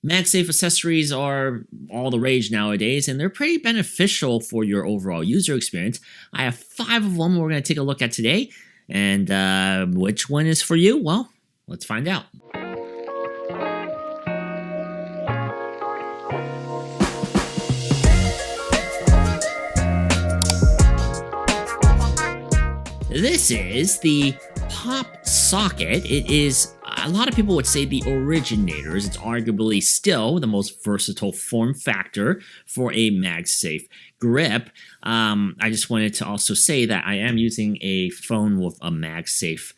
MagSafe accessories are all the rage nowadays, and they're pretty beneficial for your overall user experience. I have 5 of them we're going to take a look at today, and which one is for you? Well, let's find out. This is the PopSocket. It is, a lot of people would say, the originators. It's arguably still the most versatile form factor for a MagSafe grip. I just wanted to also say that I am using a phone with a MagSafe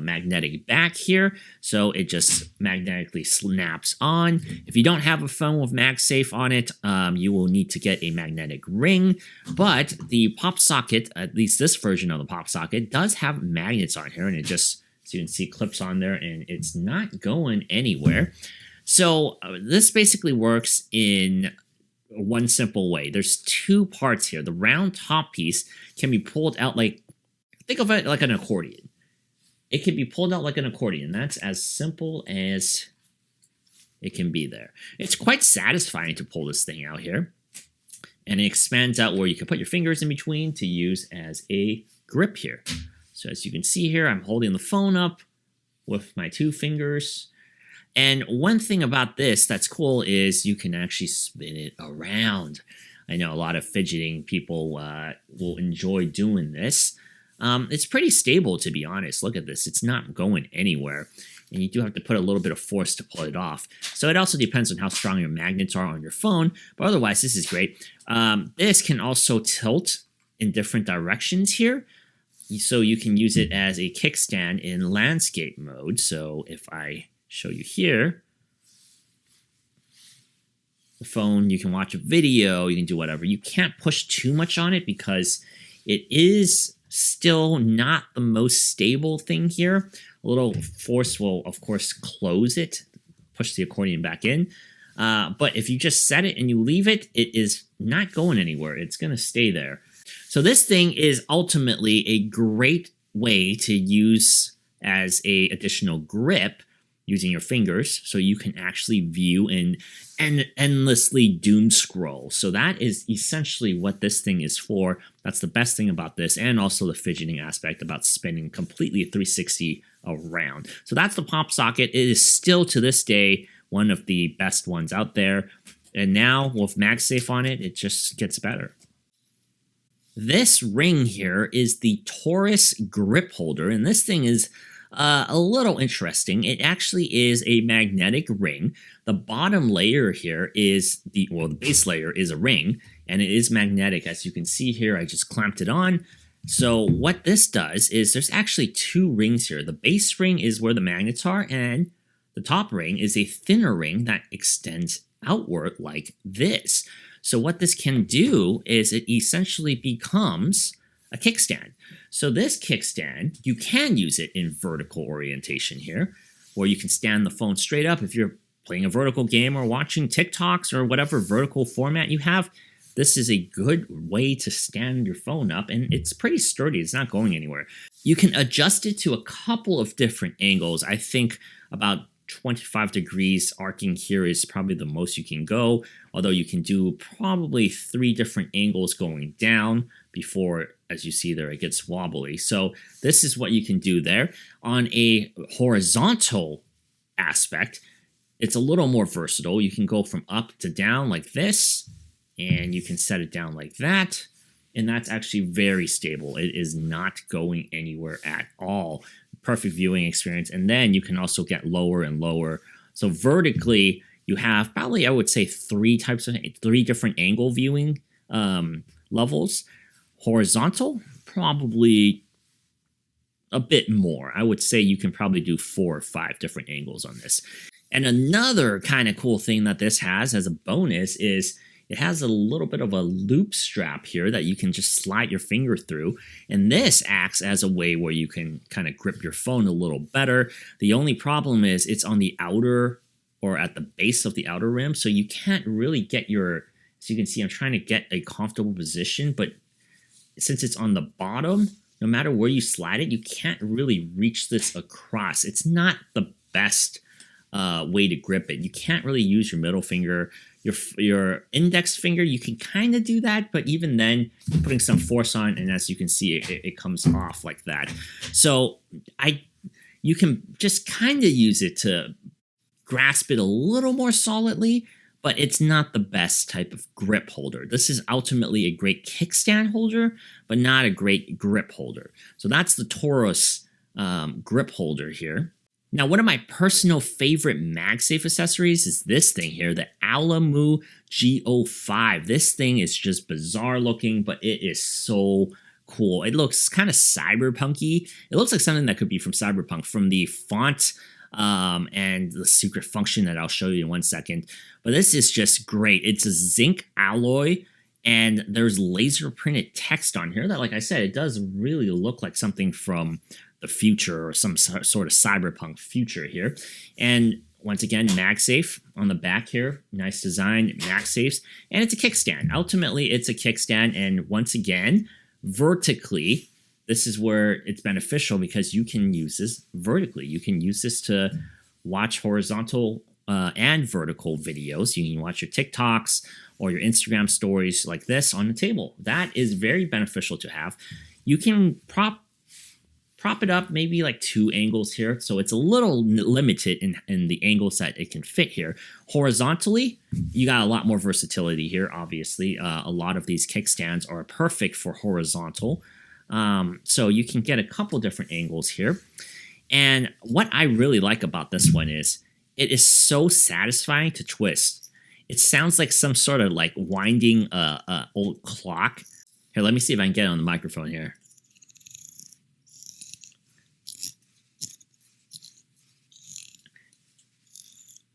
magnetic back here, so it just magnetically snaps on. If you don't have a phone with MagSafe on it, you will need to get a magnetic ring, but the PopSocket, at least this version of the PopSocket, does have magnets on here, and it just, so you can see, clips on there, and it's not going anywhere. So this basically works in one simple way. There's 2 parts here. The round top piece can be pulled out like, think of it like an accordion. It can be pulled out like an accordion. That's as simple as it can be there. It's quite satisfying to pull this thing out here. And it expands out where you can put your fingers in between to use as a grip here. So as you can see here, I'm holding the phone up with my 2 fingers. And one thing about this that's cool is you can actually spin it around. I know a lot of fidgeting people will enjoy doing this. It's pretty stable, to be honest. Look at this. It's not going anywhere. And you do have to put a little bit of force to pull it off. So it also depends on how strong your magnets are on your phone. But otherwise, this is great. This can also tilt in different directions here. So you can use it as a kickstand in landscape mode. So if I show you here, the phone, you can watch a video, you can do whatever. You can't push too much on it because it is still not the most stable thing here. A little force will, of course, close it, push the accordion back in. But if you just set it and you leave it, it is not going anywhere. It's going to stay there. So this thing is ultimately a great way to use as a additional grip using your fingers, so you can actually view and endlessly doom scroll. So that is essentially what this thing is for. That's the best thing about this, and also the fidgeting aspect about spinning completely 360 around. So that's the PopSocket. It is still to this day one of the best ones out there, and now with MagSafe on it, it just gets better. This ring here is the Torras grip holder, and this thing is a little interesting. It actually is a magnetic ring. The bottom layer here is the base layer is a ring, and it is magnetic. As you can see here, I just clamped it on. So what this does is there's actually 2 rings here. The base ring is where the magnets are, and the top ring is a thinner ring that extends outward like this. So what this can do is it essentially becomes a kickstand. So this kickstand, you can use it in vertical orientation here, where you can stand the phone straight up. If you're playing a vertical game or watching TikToks or whatever vertical format you have, this is a good way to stand your phone up, and it's pretty sturdy. It's not going anywhere. You can adjust it to a couple of different angles. I think about 25 degrees arcing here is probably the most you can go, although you can do probably 3 different angles going down before, as you see there, it gets wobbly. So this is what you can do there. On a horizontal aspect, it's a little more versatile. You can go from up to down like this, and you can set it down like that, and that's actually very stable. It is not going anywhere at all. Perfect viewing experience. And then you can also get lower and lower. So vertically, you have probably, I would say, 3 different angle viewing levels. Horizontal, probably a bit more. I would say you can probably do 4 or 5 different angles on this. And another kind of cool thing that this has as a bonus is it has a little bit of a loop strap here that you can just slide your finger through, and this acts as a way where you can kind of grip your phone a little better. The only problem is it's on the outer, or at the base of the outer rim, so you can't really get your, as you can see, I'm trying to get a comfortable position, but since it's on the bottom, no matter where you slide it, you can't really reach this across. It's not the best way to grip it. You can't really use your middle finger. Your index finger, you can kind of do that, but even then, you're putting some force on, and as you can see, it comes off like that. So you can just kind of use it to grasp it a little more solidly, but it's not the best type of grip holder. This is ultimately a great kickstand holder, but not a great grip holder. So that's the Torras grip holder here. Now, one of my personal favorite MagSafe accessories is this thing here, the Alumu G05. This thing is just bizarre looking, but it is so cool. It looks kind of cyberpunky. It looks like something that could be from Cyberpunk, from the font and the secret function that I'll show you in 1 second. But this is just great. It's a zinc alloy, and there's laser printed text on here that, like I said, it does really look like something from the future or some sort of cyberpunk future here. And once again, MagSafe on the back here. Nice design, MagSafes. And it's a kickstand. Ultimately, it's a kickstand. And once again, vertically, this is where it's beneficial because you can use this vertically. You can use this to watch horizontal and vertical videos. You can watch your TikToks or your Instagram stories like this on the table. That is very beneficial to have. You can prop it up maybe like 2 angles here, so it's a little limited in the angles that it can fit here. Horizontally, you got a lot more versatility here, obviously. A lot of these kickstands are perfect for horizontal, so you can get a couple different angles here. And what I really like about this one is it is so satisfying to twist. It sounds like some sort of like winding old clock. Here, let me see if I can get it on the microphone here.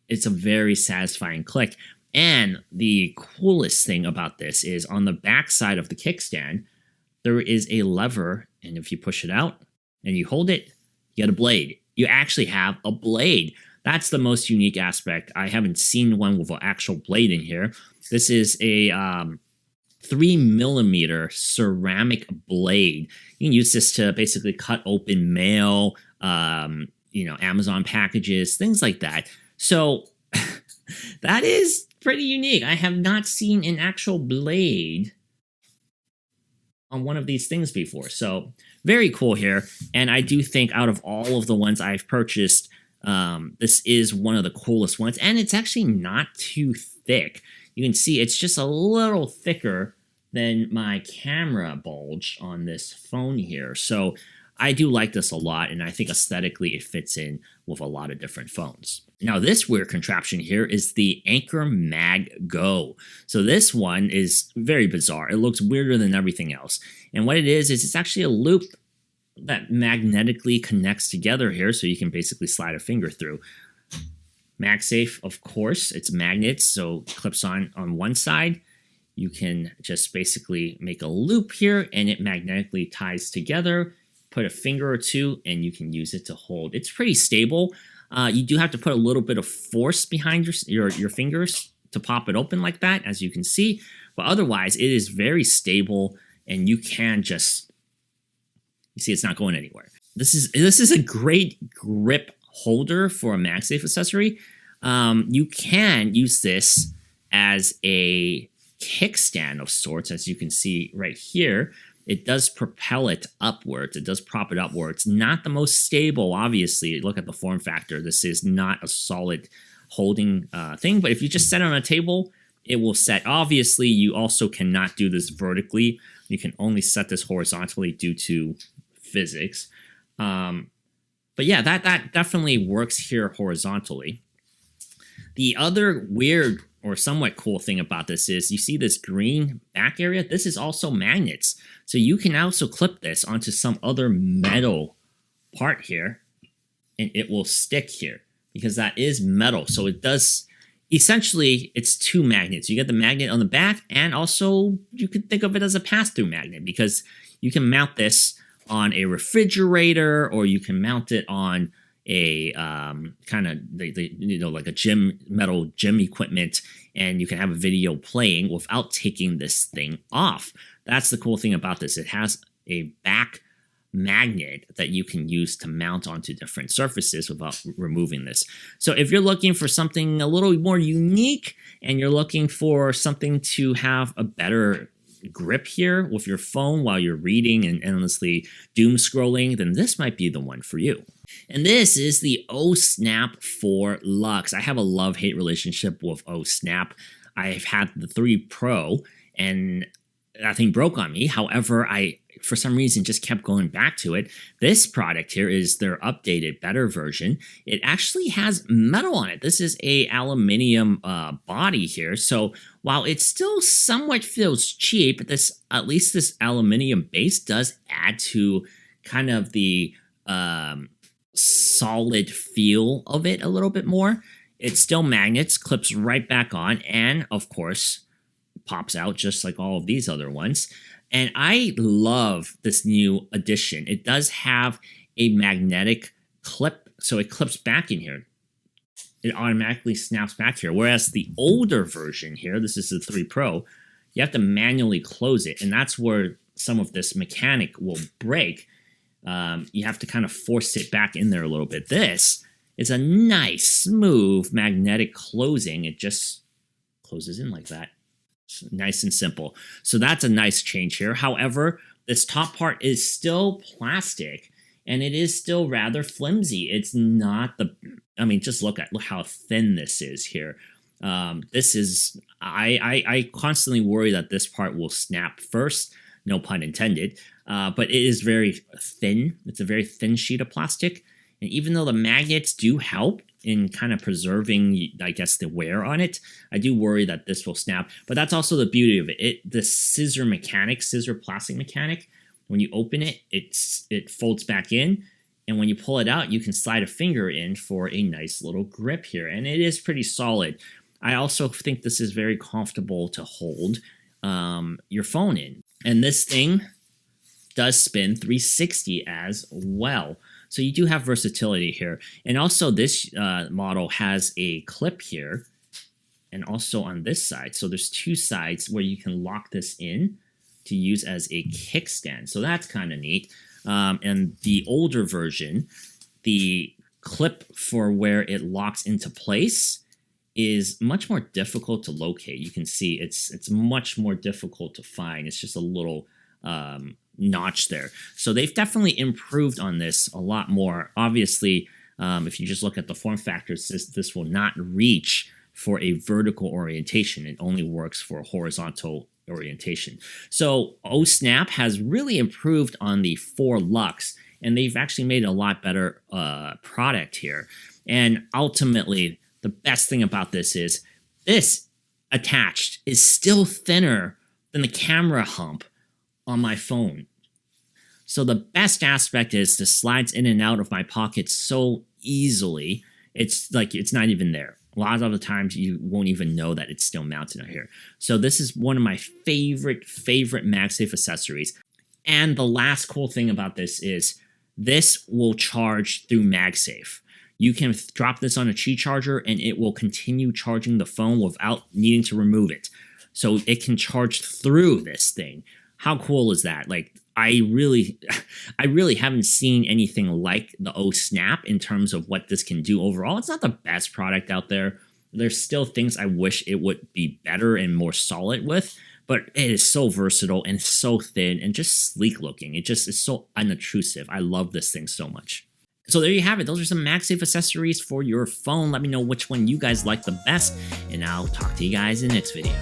It's a very satisfying click. And the coolest thing about this is on the back side of the kickstand, there is a lever, and if you push it out and you hold it, you get a blade. You actually have a blade. That's the most unique aspect. I haven't seen one with an actual blade in here. This is a 3mm ceramic blade. You can use this to basically cut open mail, Amazon packages, things like that. So that is pretty unique. I have not seen an actual blade on one of these things before. So very cool here. And I do think out of all of the ones I've purchased, this is one of the coolest ones. And it's actually not too thick. You can see it's just a little thicker than my camera bulge on this phone here. So I do like this a lot, and I think aesthetically it fits in with a lot of different phones. Now, this weird contraption here is the Anker MagGo. So this one is very bizarre. It looks weirder than everything else. And what it is it's actually a loop that magnetically connects together here, so you can basically slide a finger through. MagSafe, of course, it's magnets, so it clips on one side. You can just basically make a loop here, and it magnetically ties together. Put a finger or two, and you can use it to hold. It's pretty stable. You do have to put a little bit of force behind your fingers to pop it open like that, as you can see. But otherwise, it is very stable, and you can just, you see it's not going anywhere. This is a great grip holder for a MagSafe accessory. You can use this as a kickstand of sorts, as you can see right here. It does propel it upwards. It does prop it upwards. Not the most stable, obviously. Look at the form factor. This is not a solid holding thing. But if you just set it on a table, it will set. Obviously, you also cannot do this vertically. You can only set this horizontally due to physics. But yeah, that definitely works here horizontally. The other weird or somewhat cool thing about this is you see this green back area. This is also magnets. So you can also clip this onto some other metal part here, and it will stick here because that is metal. So it does, essentially, it's 2 magnets. You get the magnet on the back, and also you can think of it as a pass-through magnet because you can mount this on a refrigerator, or you can mount it on a kind of like a metal gym equipment, and you can have a video playing without taking this thing off. That's the cool thing about this. It has a back magnet that you can use to mount onto different surfaces without removing this. So if you're looking for something a little more unique and you're looking for something to have a better grip here with your phone while you're reading and endlessly doom scrolling, then this might be the one for you. And this is the Ohsnap for Luxe. I have a love-hate relationship with Ohsnap. I've had the 3 Pro and that thing broke on me. However, I, for some reason, just kept going back to it. This product here is their updated, better version. It actually has metal on it. This is a aluminium body here. So while it still somewhat feels cheap, this, at least this aluminium base does add to kind of the solid feel of it a little bit more. It's still magnets, clips right back on, and of course, pops out just like all of these other ones. And I love this new addition. It does have a magnetic clip, so it clips back in here. It automatically snaps back here. Whereas the older version here, this is the 3 Pro, you have to manually close it, and that's where some of this mechanic will break. You have to kind of force it back in there a little bit. This is a nice, smooth, magnetic closing. It just closes in like that. Nice and simple. So that's a nice change here. However, this top part is still plastic and it is still rather flimsy. It's not the, I mean, just look how thin this is here. This is, I constantly worry that this part will snap first, no pun intended, but it is very thin. It's a very thin sheet of plastic. And even though the magnets do help in kind of preserving, I guess, the wear on it, I do worry that this will snap. But that's also the beauty of it. The scissor plastic mechanic, when you open it, it folds back in. And when you pull it out, you can slide a finger in for a nice little grip here. And it is pretty solid. I also think this is very comfortable to hold your phone in. And this thing does spin 360 as well. So you do have versatility here. And also this model has a clip here and also on this side. So there's 2 sides where you can lock this in to use as a kickstand. So that's kind of neat. And the older version, the clip for where it locks into place is much more difficult to locate. You can see it's much more difficult to find. It's just a little notch there. So they've definitely improved on this a lot more. Obviously, if you just look at the form factors, this will not reach for a vertical orientation. It only works for horizontal orientation. So Ohsnap has really improved on the 4 Luxe, and they've actually made a lot better product here. And ultimately, the best thing about this is this attached is still thinner than the camera hump on my phone. So the best aspect is this slides in and out of my pocket so easily. It's like it's not even there. A lot of the times you won't even know that it's still mounted on here. So this is one of my favorite MagSafe accessories. And the last cool thing about this is this will charge through MagSafe. You can drop this on a Qi charger and it will continue charging the phone without needing to remove it. So it can charge through this thing. How cool is that? Like, I really haven't seen anything like the Ohsnap in terms of what this can do overall. It's not the best product out there. There's still things I wish it would be better and more solid with, but it is so versatile and so thin and just sleek looking. It just is so unobtrusive. I love this thing so much. So there you have it. Those are some MagSafe accessories for your phone. Let me know which one you guys like the best, and I'll talk to you guys in the next video.